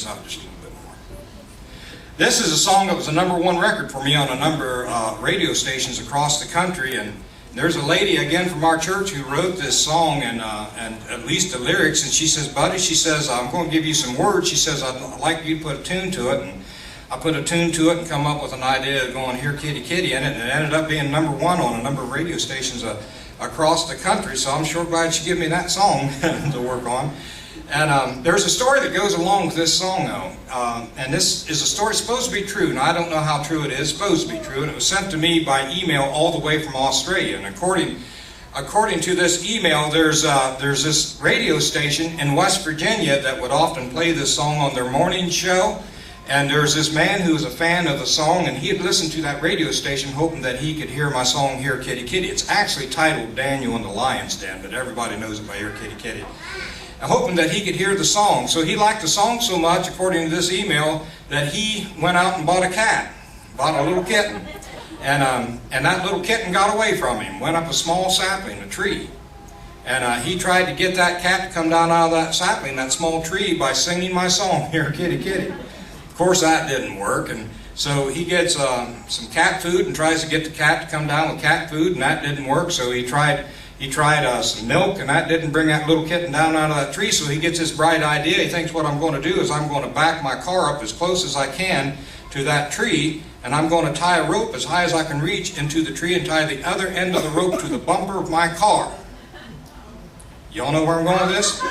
this out just a little bit more. This is a song that was a #1 record for me on a number of radio stations across the country, and there's a lady again from our church who wrote this song and at least the lyrics, and she says, "Buddy," she says, "I'm going to give you some words." She says, "I'd like you to put a tune to it." And I put a tune to it and come up with an idea of going "Here Kitty Kitty" in it, and it ended up being #1 on a number of radio stations across the country. So I'm sure glad she gave me that song to work on. And there's a story that goes along with this song, though. And this is a story supposed to be true. Now, I don't know how true it is. It's supposed to be true. And it was sent to me by email all the way from Australia. And according to this email, there's this radio station in West Virginia that would often play this song on their morning show. And there's this man who was a fan of the song, and he had listened to that radio station hoping that he could hear my song, "Here Kitty Kitty." It's actually titled "Daniel in the Lion's Den," but everybody knows it by "Here Kitty Kitty." And hoping that he could hear the song. So he liked the song so much, according to this email, that he went out and bought a cat, bought a little kitten. And that little kitten got away from him, went up a small sapling, a tree. And he tried to get that cat to come down out of that sapling, that small tree, by singing my song, "Here Kitty Kitty." Of course, that didn't work, and so he gets some cat food and tries to get the cat to come down with cat food, and that didn't work. So he tried some milk, and that didn't bring that little kitten down out of that tree. So he gets this bright idea. He thinks, what I'm going to do is I'm going to back my car up as close as I can to that tree, and I'm going to tie a rope as high as I can reach into the tree and tie the other end of the rope to the bumper of my car. Y'all know where I'm going with this?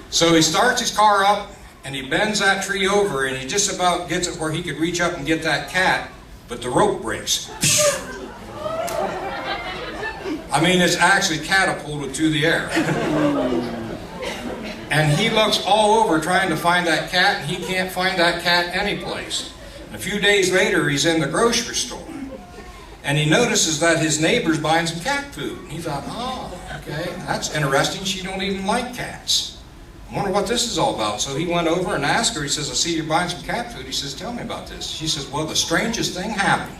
So he starts his car up, and he bends that tree over, and he just about gets it where he could reach up and get that cat, but the rope breaks. I mean, it's actually catapulted through the air. And he looks all over trying to find that cat, and he can't find that cat anyplace. And a few days later, he's in the grocery store, and he notices that his neighbor's buying some cat food. And he thought, oh, okay, that's interesting. She don't even like cats. I wonder what this is all about. So he went over and asked her. He says, "I see you're buying some cat food." He says, "Tell me about this." She says, "Well, the strangest thing happened."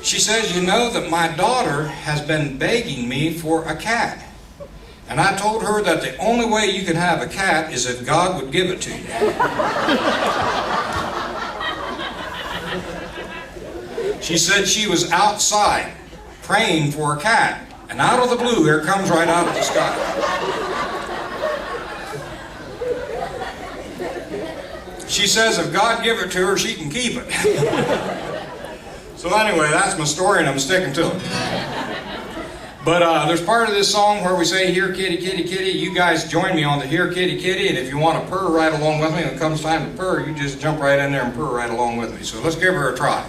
She says, "You know that my daughter has been begging me for a cat. And I told her that the only way you can have a cat is if God would give it to you." She said she was outside praying for a cat. And out of the blue, here it comes right out of the sky. She says if God give it to her, she can keep it. So anyway, that's my story, and I'm sticking to it. But there's part of this song where we say, "Here Kitty Kitty Kitty." You guys join me on the "Here Kitty Kitty," and if you want to purr right along with me, when it comes time to purr, you just jump right in there and purr right along with me. So let's give her a try.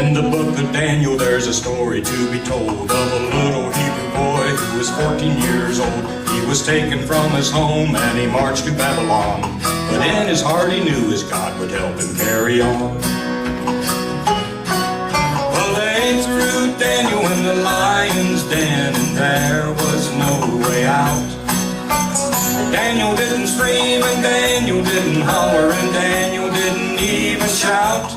In the book of Daniel, there's a story to be told of a little Hebrew boy who was 14 years old. He was taken from his home and he marched to Babylon. But in his heart he knew his God would help him carry on. Well, they threw Daniel in the lion's den, and there was no way out. Daniel didn't scream, and Daniel didn't holler, and Daniel didn't even shout.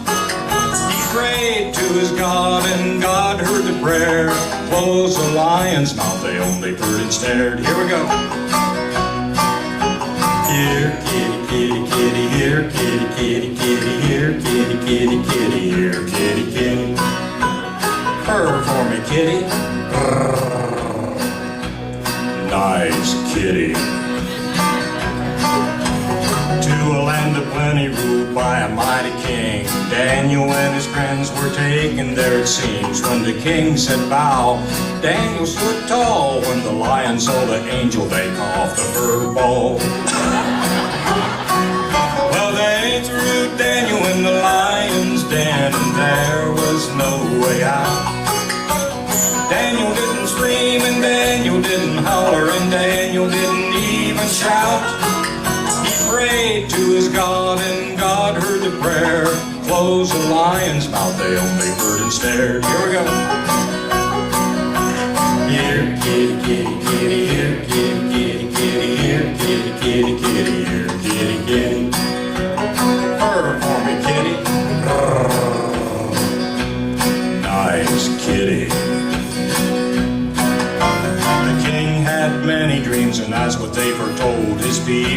Prayed to his God, and God heard the prayer. Closed the lion's mouth, they only purred and stared. Here we go. Here, kitty, kitty, kitty, here, kitty, kitty, kitty, here, kitty, kitty, kitty, here, kitty, kitty. Purr for me, kitty. Brrr. Nice kitty. To a land of plenty ruled by a mighty king, Daniel and his friends were taken there, it seems. When the king said bow, Daniel stood tall. When the lion saw the angel, they coughed the bird ball. Well, they threw Daniel in the lion's den, and there was no way out. Daniel didn't scream, and Daniel didn't holler, and Daniel didn't even shout. Prayed to his God, and God heard the prayer. Closed the lion's mouth, they only heard and stared. Here we go. Here, kitty, kitty, kitty, here, kitty, kitty, kitty, here, kitty, kitty, kitty, here, kitty, kitty.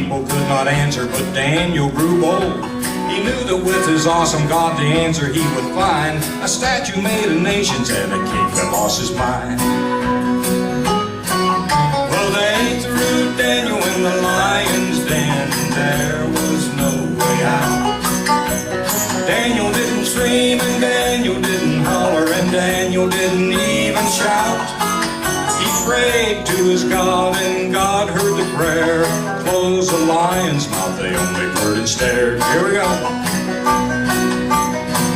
people could not answer, but Daniel grew bold. He knew that with his awesome God the answer he would find. A statue made of nations and a king that lost his mind. Well, they threw Daniel in the lion's den, and there was no way out. Daniel didn't scream, and Daniel didn't holler, and Daniel didn't even shout. He prayed to his God, and God heard the prayer. Closed the lion's mouth, they only heard and stared. Here we go.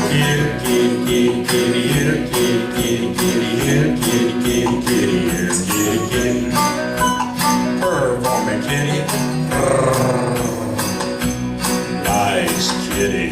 Kitty, kitty, kitty, kitty, kitty, kitty, kitty, kitty, kitty, kitty, kitty, kitty. Purr for me, kitty. Nice kitty.